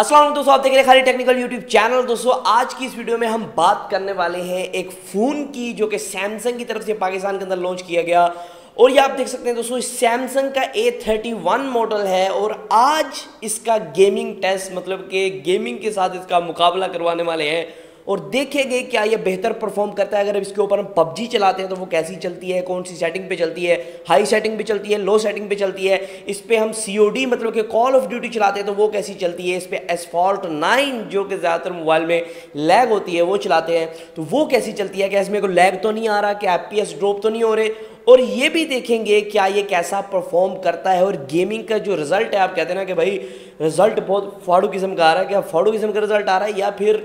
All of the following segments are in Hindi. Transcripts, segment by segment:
अस्सलाम वालेकुम दोस्तों, आप देख रहे हैं खाली टेक्निकल यूट्यूब चैनल। दोस्तों आज की इस वीडियो में हम बात करने वाले हैं एक फ़ोन की जो कि सैमसंग की तरफ से पाकिस्तान के अंदर लॉन्च किया गया। और ये आप देख सकते हैं दोस्तों, सैमसंग का A31 मॉडल है और आज इसका गेमिंग टेस्ट मतलब कि गेमिंग के साथ इसका मुकाबला करवाने वाले हैं और देखेंगे क्या ये बेहतर परफॉर्म करता है। अगर इसके ऊपर हम पबजी चलाते हैं तो वो कैसी चलती है, कौन सी सेटिंग पे चलती है, हाई सेटिंग पे चलती है, लो सेटिंग पे चलती है। इस पे हम COD मतलब कि कॉल ऑफ ड्यूटी चलाते हैं तो वो कैसी चलती है। इस पे एसफॉल्ट 9 जो कि ज़्यादातर मोबाइल में लैग होती है वो चलाते हैं तो वो कैसी चलती है। क्या इसमें कोई लैग तो नहीं आ रहा, क्या FPS ड्रॉप तो नहीं हो रहे। और ये भी देखेंगे क्या ये कैसा परफॉर्म करता है। और गेमिंग का जो रिजल्ट है, आप कहते हैं ना कि भाई रिजल्ट बहुत फाड़ू किस्म का आ रहा है, क्या फाड़ू किस्म का रिजल्ट आ रहा है या फिर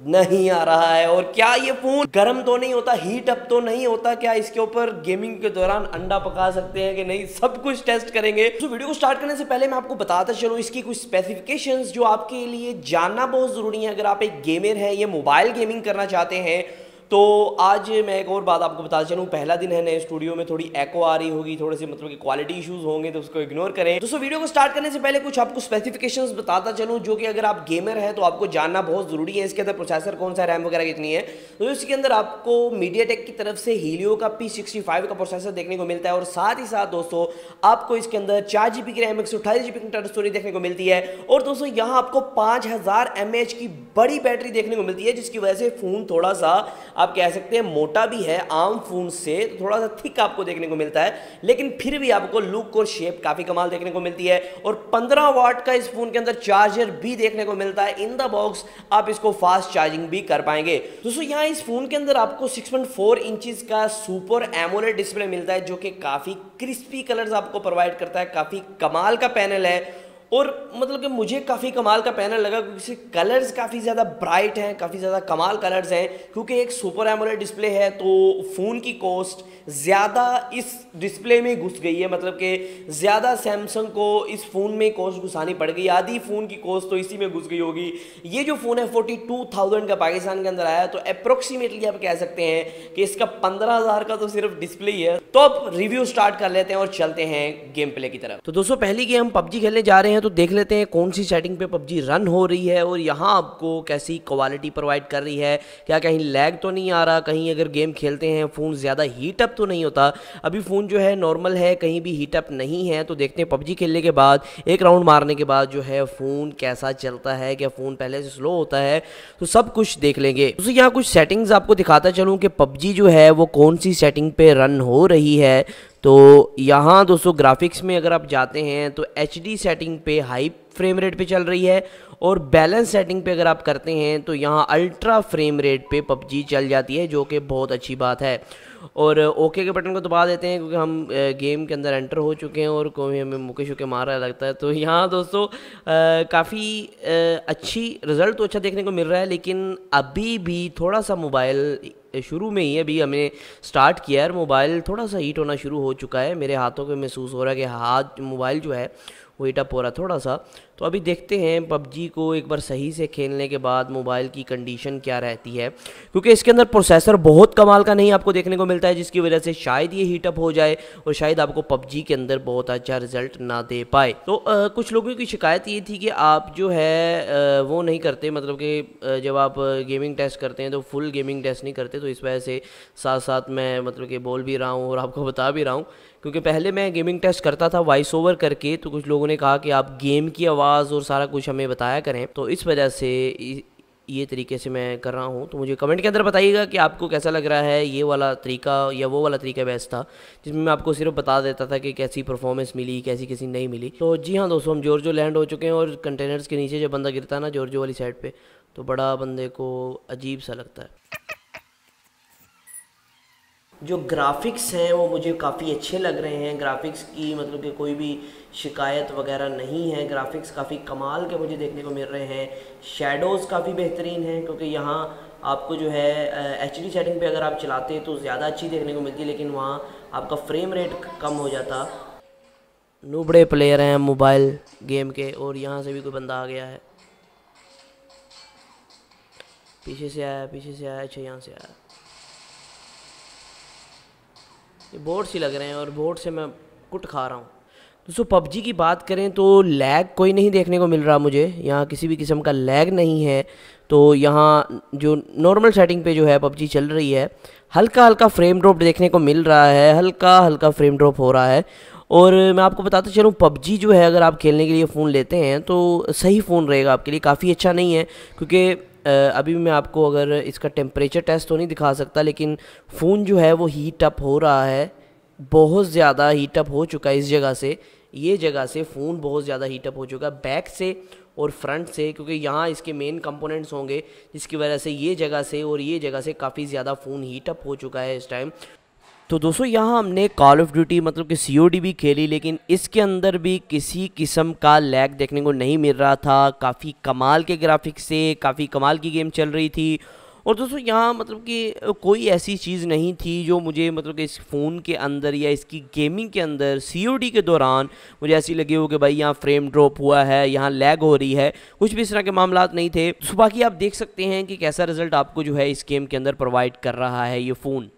नहीं आ रहा है। और क्या ये फोन गर्म तो नहीं होता, हीट अप तो नहीं होता, क्या इसके ऊपर गेमिंग के दौरान अंडा पका सकते हैं कि नहीं, सब कुछ टेस्ट करेंगे। तो वीडियो को स्टार्ट करने से पहले मैं आपको बताता चलूं इसकी कुछ स्पेसिफिकेशंस जो आपके लिए जानना बहुत जरूरी है। अगर आप एक गेमर हैं, ये मोबाइल गेमिंग करना चाहते हैं तो आज मैं एक और बात आपको बताता चलूँ। पहला दिन है नए स्टूडियो में, थोड़ी एको आ रही होगी, थोड़े से मतलब कि क्वालिटी इश्यूज होंगे तो उसको इग्नोर करें। दोस्तों वीडियो को स्टार्ट करने से पहले कुछ आपको स्पेसिफिकेशंस बताता चलूँ जो कि अगर आप गेमर हैं तो आपको जानना बहुत जरूरी है। इसके अंदर प्रोसेसर कौन सा, रैम वगैरह कितनी है। तो इसके अंदर आपको मीडियाटेक की तरफ से हीलियो का P65 का प्रोसेसर देखने को मिलता है और साथ ही साथ दोस्तों आपको इसके अंदर 4GB की रैम 128GB की इंटरनल स्टोरेज देखने को मिलती है। और दोस्तों यहाँ आपको 5000 mAh की बड़ी बैटरी देखने को मिलती है जिसकी वजह से फोन थोड़ा सा आप कह सकते हैं मोटा भी है आम फोन से, तो थोड़ा सा थिक आपको देखने को मिलता है, लेकिन फिर भी आपको लुक और शेप काफी कमाल देखने को मिलती है। और 15 वाट का इस फोन के अंदर चार्जर भी देखने को मिलता है इन द बॉक्स, आप इसको फास्ट चार्जिंग भी कर पाएंगे। दोस्तों यहाँ इस फोन के अंदर आपको 6.4 इंचेस का सुपर एमोलेड डिस्प्ले मिलता है जो कि काफी क्रिस्पी कलर्स आपको प्रोवाइड करता है। काफी कमाल का पैनल है और मतलब कि मुझे काफ़ी कमाल का पैनल लगा क्योंकि इसके कलर्स काफ़ी ज़्यादा ब्राइट हैं, काफ़ी ज़्यादा कमाल कलर्स हैं। क्योंकि एक सुपर एमोलेड डिस्प्ले है तो फ़ोन की कॉस्ट ज़्यादा इस डिस्प्ले में घुस गई है, मतलब कि ज़्यादा सैमसंग को इस फ़ोन में कॉस्ट घुसानी पड़ गई। आधी फ़ोन की कॉस्ट तो इसी में घुस गई होगी। ये जो फ़ोन है 42,000 का पाकिस्तान के अंदर आया है तो अप्रोक्सीमेटली आप कह सकते हैं कि इसका 15,000 का तो सिर्फ डिस्प्ले ही है। तो अब रिव्यू स्टार्ट कर लेते हैं और चलते हैं गेम प्ले की तरफ। तो दोस्तों पहली गेम हम पबजी खेलने जा रहे हैं तो देख लेते हैं कौन सी सेटिंग पे पबजी रन हो रही है और यहाँ आपको कैसी क्वालिटी प्रोवाइड कर रही है। क्या कहीं लैग तो नहीं आ रहा, कहीं अगर गेम खेलते हैं फ़ोन ज़्यादा हीट अप तो नहीं होता। अभी फ़ोन जो है नॉर्मल है, कहीं भी हीट अप नहीं है। तो देखते हैं पबजी खेलने के बाद, एक राउंड मारने के बाद जो है फ़ोन कैसा चलता है, क्या फ़ोन पहले से स्लो होता है, तो सब कुछ देख लेंगे। तो यहाँ कुछ सेटिंग्स आपको दिखाता चलूँ कि पबजी जो है वो कौन सी सेटिंग पे रन हो रही है। तो यहाँ दोस्तों ग्राफिक्स में अगर आप जाते हैं तो HD सेटिंग पे हाई फ्रेम रेट पे चल रही है और बैलेंस सेटिंग पे अगर आप करते हैं तो यहाँ अल्ट्रा फ्रेम रेट पे पबजी चल जाती है जो कि बहुत अच्छी बात है। और ओके के बटन को दबा देते हैं क्योंकि हम गेम के अंदर एंटर हो चुके हैं और कोई हमें मुके शुके मार रहा लगता है। तो यहाँ दोस्तों काफ़ी अच्छी रिज़ल्ट तो अच्छा देखने को मिल रहा है, लेकिन अभी भी थोड़ा सा मोबाइल शुरू में ही अभी हमने स्टार्ट किया है, मोबाइल थोड़ा सा हीट होना शुरू हो चुका है। मेरे हाथों पे महसूस हो रहा है कि हाथ मोबाइल जो है वो हीट अप हो रहा है थोड़ा सा। तो अभी देखते हैं पबजी को एक बार सही से खेलने के बाद मोबाइल की कंडीशन क्या रहती है, क्योंकि इसके अंदर प्रोसेसर बहुत कमाल का नहीं आपको देखने को मिलता है जिसकी वजह से शायद ये हीट अप हो जाए और शायद आपको पबजी के अंदर बहुत अच्छा रिजल्ट ना दे पाए। तो कुछ लोगों की शिकायत ये थी कि आप जो है वो नहीं करते, मतलब कि जब आप गेमिंग टेस्ट करते हैं तो फुल गेमिंग टेस्ट नहीं करते। तो इस वजह से साथ साथ मैं मतलब कि बोल भी रहा हूँ और आपको बता भी रहा हूँ, क्योंकि पहले मैं गेमिंग टेस्ट करता था वॉइस ओवर करके, तो कुछ लोगों ने कहा कि आप गेम की आवाज़ और सारा कुछ हमें बताया करें, तो इस वजह से ये तरीके से मैं कर रहा हूँ। तो मुझे कमेंट के अंदर बताइएगा कि आपको कैसा लग रहा है, ये वाला तरीका या वो वाला तरीका बेस्ट था जिसमें मैं आपको सिर्फ बता देता था कि कैसी परफॉर्मेंस मिली, कैसी कैसी नहीं मिली। तो जी हाँ दोस्तों, हम जॉर्जो लैंड हो चुके हैं और कंटेनर्स के नीचे जब बंदा गिरता है ना जॉर्जो वाली साइड पर, तो बड़ा बंदे को अजीब सा लगता है। जो ग्राफिक्स हैं वो मुझे काफ़ी अच्छे लग रहे हैं, ग्राफिक्स की मतलब कि कोई भी शिकायत वगैरह नहीं है। ग्राफिक्स काफ़ी कमाल के मुझे देखने को मिल रहे हैं। शेडोज़ काफ़ी बेहतरीन हैं क्योंकि यहाँ आपको जो है HD सेटिंग पे अगर आप चलाते हैं तो ज़्यादा अच्छी देखने को मिलती है, लेकिन वहाँ आपका फ्रेम रेट कम हो जाता। नूबड़े प्लेयर हैं मोबाइल गेम के और यहाँ से भी कोई बंदा आ गया है, पीछे से आया, पीछे से आया, अच्छा यहाँ से आया। ये बोर्ड सी लग रहे हैं और बोर्ड से मैं कुट खा रहा हूँ। दोस्तों पबजी की बात करें तो लैग कोई नहीं देखने को मिल रहा मुझे, यहाँ किसी भी किस्म का लैग नहीं है। तो यहाँ जो नॉर्मल सेटिंग पे जो है पबजी चल रही है, हल्का हल्का फ्रेम ड्रॉप देखने को मिल रहा है, हल्का हल्का फ्रेम ड्रॉप हो रहा है। और मैं आपको बताता चलूँ, पबजी जो है अगर आप खेलने के लिए फ़ोन लेते हैं तो सही फ़ोन रहेगा आपके लिए, काफ़ी अच्छा नहीं है। क्योंकि अभी मैं आपको अगर इसका टेम्परेचर टेस्ट तो नहीं दिखा सकता, लेकिन फ़ोन जो है वो हीट अप हो रहा है, बहुत ज़्यादा हीट अप हो चुका है। इस जगह से, ये जगह से फ़ोन बहुत ज़्यादा हीट अप हो चुका है, बैक से और फ्रंट से, क्योंकि यहाँ इसके मेन कंपोनेंट्स होंगे जिसकी वजह से ये जगह से और ये जगह से काफ़ी ज़्यादा फ़ोन हीट अप हो चुका है इस टाइम। तो दोस्तों यहाँ हमने कॉल ऑफ ड्यूटी मतलब कि COD भी खेली, लेकिन इसके अंदर भी किसी किस्म का लैग देखने को नहीं मिल रहा था। काफ़ी कमाल के ग्राफिक्स से काफ़ी कमाल की गेम चल रही थी। और दोस्तों यहाँ मतलब कि कोई ऐसी चीज़ नहीं थी जो मुझे मतलब कि इस फ़ोन के अंदर या इसकी गेमिंग के अंदर COD के दौरान मुझे ऐसी लगी हो कि भाई यहाँ फ्रेम ड्रॉप हुआ है, यहाँ लैग हो रही है। कुछ भी इस तरह के मामलात नहीं थे। तो बाकी आप देख सकते हैं कि कैसा रिज़ल्ट आपको जो है इस गेम के अंदर प्रोवाइड कर रहा है ये फ़ोन।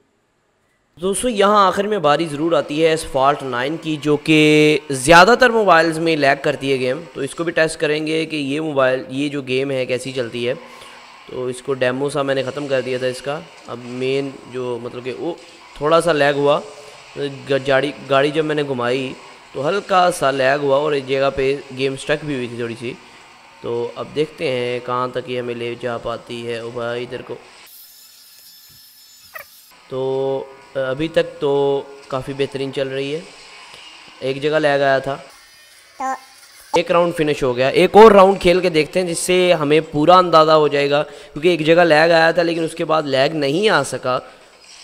दोस्तों यहाँ आखिर में बारी ज़रूर आती है Asphalt 9 की, जो कि ज़्यादातर मोबाइल्स में लैग करती है गेम। तो इसको भी टेस्ट करेंगे कि ये जो गेम है कैसी चलती है। तो इसको डेमो सा मैंने ख़त्म कर दिया था इसका। अब मेन जो मतलब कि वो थोड़ा सा लैग हुआ, गाड़ी जब मैंने घुमाई तो हल्का सा लैग हुआ और एक जगह पे गेम स्टक भी हुई थी थोड़ी सी। तो अब देखते हैं कहाँ तक ये हमें ले जा पाती है। ओ भाई इधर को, तो अभी तक तो काफ़ी बेहतरीन चल रही है। एक जगह लैग आया था, एक राउंड फिनिश हो गया। एक और राउंड खेल के देखते हैं जिससे हमें पूरा अंदाज़ा हो जाएगा, क्योंकि एक जगह लैग आया था लेकिन उसके बाद लैग नहीं आ सका।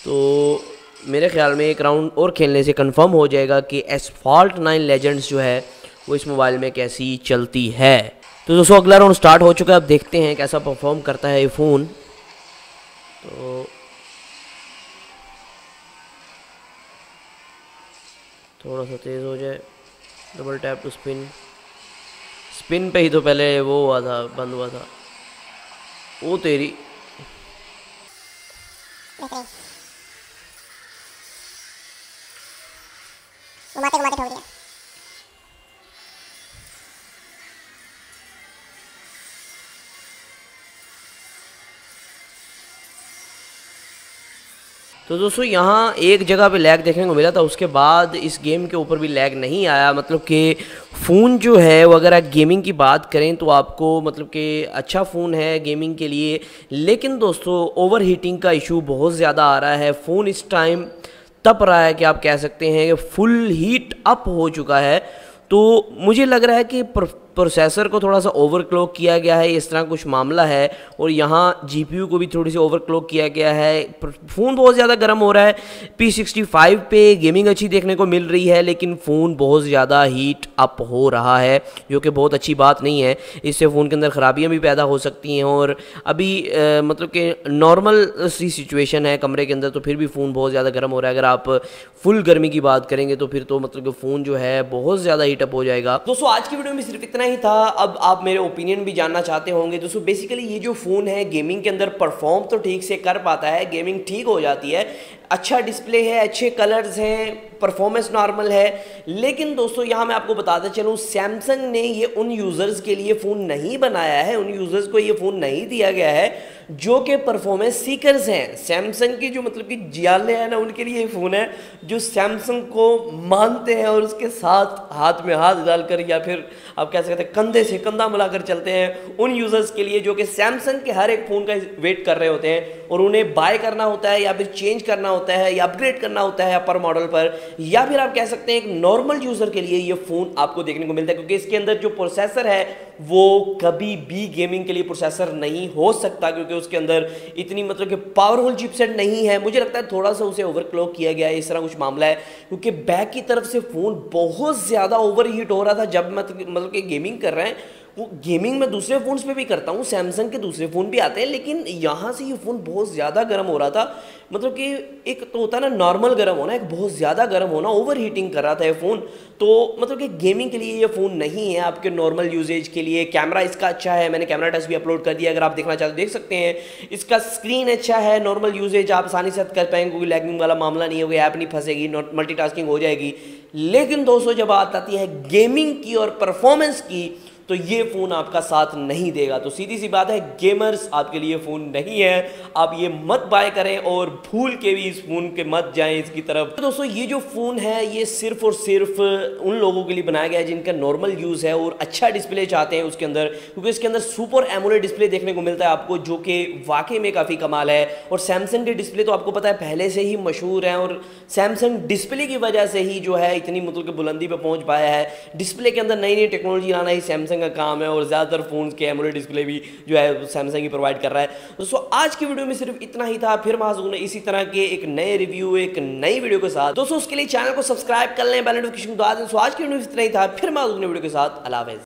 तो मेरे ख्याल में एक राउंड और खेलने से कंफर्म हो जाएगा कि Asphalt 9 Legends जो है वो इस मोबाइल में कैसी चलती है। तो दोस्तों अगला राउंड स्टार्ट हो चुका है, अब देखते हैं कैसा परफॉर्म करता है ये फ़ोन। तो थोड़ा सा तेज़ हो जाए, डबल टैप टू स्पिन पे ही तो पहले वो हुआ था, बंद हुआ था। वो तेरी घुमाते घुमाते ठोक दिया। तो दोस्तों यहाँ एक जगह पे लैग देखने को मिला था, उसके बाद इस गेम के ऊपर भी लैग नहीं आया। मतलब कि फ़ोन जो है वो अगर आप गेमिंग की बात करें तो आपको मतलब कि अच्छा फ़ोन है गेमिंग के लिए, लेकिन दोस्तों ओवर हीटिंग का इशू बहुत ज़्यादा आ रहा है। फ़ोन इस टाइम तप रहा है कि आप कह सकते हैं कि फुल हीट अप हो चुका है। तो मुझे लग रहा है कि प्रोसेसर को थोड़ा सा ओवरक्लॉक किया गया है, इस तरह कुछ मामला है। और यहाँ GPU को भी थोड़ी सी ओवरक्लॉक किया गया है। फ़ोन बहुत ज़्यादा गर्म हो रहा है। P65 पे गेमिंग अच्छी देखने को मिल रही है, लेकिन फ़ोन बहुत ज़्यादा हीट अप हो रहा है, जो कि बहुत अच्छी बात नहीं है। इससे फ़ोन के अंदर ख़राबियाँ भी पैदा हो सकती हैं। और अभी मतलब कि नॉर्मल सी सिचुएशन है कमरे के अंदर, तो फिर भी फ़ोन बहुत ज़्यादा गर्म हो रहा है। अगर आप फुल गर्मी की बात करेंगे तो फिर तो मतलब कि फ़ोन जो है बहुत ज़्यादा हीटअप हो जाएगा। दोस्तों आज की वीडियो में सिर्फ इतना ही था। अब आप मेरे ओपिनियन भी जानना चाहते होंगे। दोस्तों बेसिकली ये जो फ़ोन है गेमिंग के अंदर परफॉर्म तो ठीक से कर पाता है, गेमिंग ठीक हो जाती है, अच्छा डिस्प्ले है, अच्छे कलर्स हैं, परफॉर्मेंस नॉर्मल है। लेकिन दोस्तों यहाँ मैं आपको बताता चलूँ, सैमसंग ने ये उन यूज़र्स के लिए फ़ोन नहीं बनाया है, उन यूज़र्स को ये फ़ोन नहीं दिया गया है जो कि परफॉर्मेंस सीकर्स हैं। सैमसंग की जो मतलब कि जियाले हैं ना, उनके लिए ये फ़ोन है जो सैमसंग को मानते हैं और उसके साथ हाथ में हाथ डालकर या फिर आप कह सकते हैं कंधे से कंधा मिलाकर चलते हैं। उन यूज़र्स के लिए जो कि सैमसंग के हर एक फ़ोन का वेट कर रहे होते हैं और उन्हें बाय करना होता है या फिर चेंज करना होता है या अपग्रेड करना होता है पर मॉडल पर, या फिर आप कह सकते हैं एक नॉर्मल यूज़र के लिए ये फ़ोन आपको देखने को मिलता है। क्योंकि इसके अंदर जो प्रोसेसर है वो कभी भी गेमिंग के लिए प्रोसेसर नहीं हो सकता, क्योंकि उसके अंदर इतनी मतलब कि पावरफुल चिपसेट नहीं है। मुझे लगता है थोड़ा सा उसे ओवरक्लॉक किया गया है, इस तरह कुछ मामला है। क्योंकि बैक की तरफ से फ़ोन बहुत ज़्यादा ओवर हीट हो रहा था जब मतलब कि गेमिंग कर रहे हैं। वो गेमिंग मैं दूसरे फ़ोन्स पे भी करता हूँ, सैमसंग के दूसरे फ़ोन भी आते हैं, लेकिन यहाँ से ये फ़ोन बहुत ज़्यादा गर्म हो रहा था। मतलब कि एक तो होता है ना नॉर्मल गर्म होना, एक बहुत ज़्यादा गर्म होना, ओवर हीटिंग कर रहा था ये फ़ोन। तो मतलब कि गेमिंग के लिए ये फ़ोन नहीं है, आपके नॉर्मल यूजेज के लिए। कैमरा इसका अच्छा है, मैंने कैमरा टेस्ट भी अपलोड कर दिया, अगर आप देखना चाहते हो देख सकते हैं। इसका स्क्रीन अच्छा है, नॉर्मल यूजेज आप आसानी से कर पाएंगे, कोई लैगिंग वाला मामला नहीं होगा, ऐप नहीं फंसेगी, मल्टीटास्किंग हो जाएगी। लेकिन दोस्तों जब बात आती है गेमिंग की और परफॉर्मेंस की, तो ये फ़ोन आपका साथ नहीं देगा। तो सीधी सी बात है, गेमर्स आपके लिए फ़ोन नहीं है, आप ये मत बाय करें और भूल के भी इस फ़ोन के मत जाएं इसकी तरफ। तो दोस्तों ये जो फ़ोन है ये सिर्फ और सिर्फ उन लोगों के लिए बनाया गया है जिनका नॉर्मल यूज़ है और अच्छा डिस्प्ले चाहते हैं उसके अंदर, क्योंकि इसके अंदर सुपर एमोलेड डिस्प्ले देखने को मिलता है आपको, जो कि वाकई में काफ़ी कमाल है। और सैमसंग के डिस्प्ले तो आपको पता है पहले से ही मशहूर है, और सैमसंग डिस्प्ले की वजह से ही जो है इतनी मतलब कि बुलंदी पर पहुँच पाया है। डिस्प्ले के अंदर नई नई टेक्नोलॉजी लाना ही सैमसंग का काम है, और ज़्यादातर फोन्स के एमोलेड डिस्प्ले भी जो है सैमसंग ही प्रोवाइड कर रहा है। दोस्तों आज की वीडियो में सिर्फ इतना ही था, फिर हाजिर होंगे इसी तरह के एक नए रिव्यू, एक नई वीडियो के साथ। दोस्तों उसके लिए चैनल को सब्सक्राइब कर लें, बेल नोटिफिकेशन दबा दें। आज की वीडियो में इतना ही था, फिर हाजिर होंगे वीडियो के साथ। अल्लाह हाफ़िज़।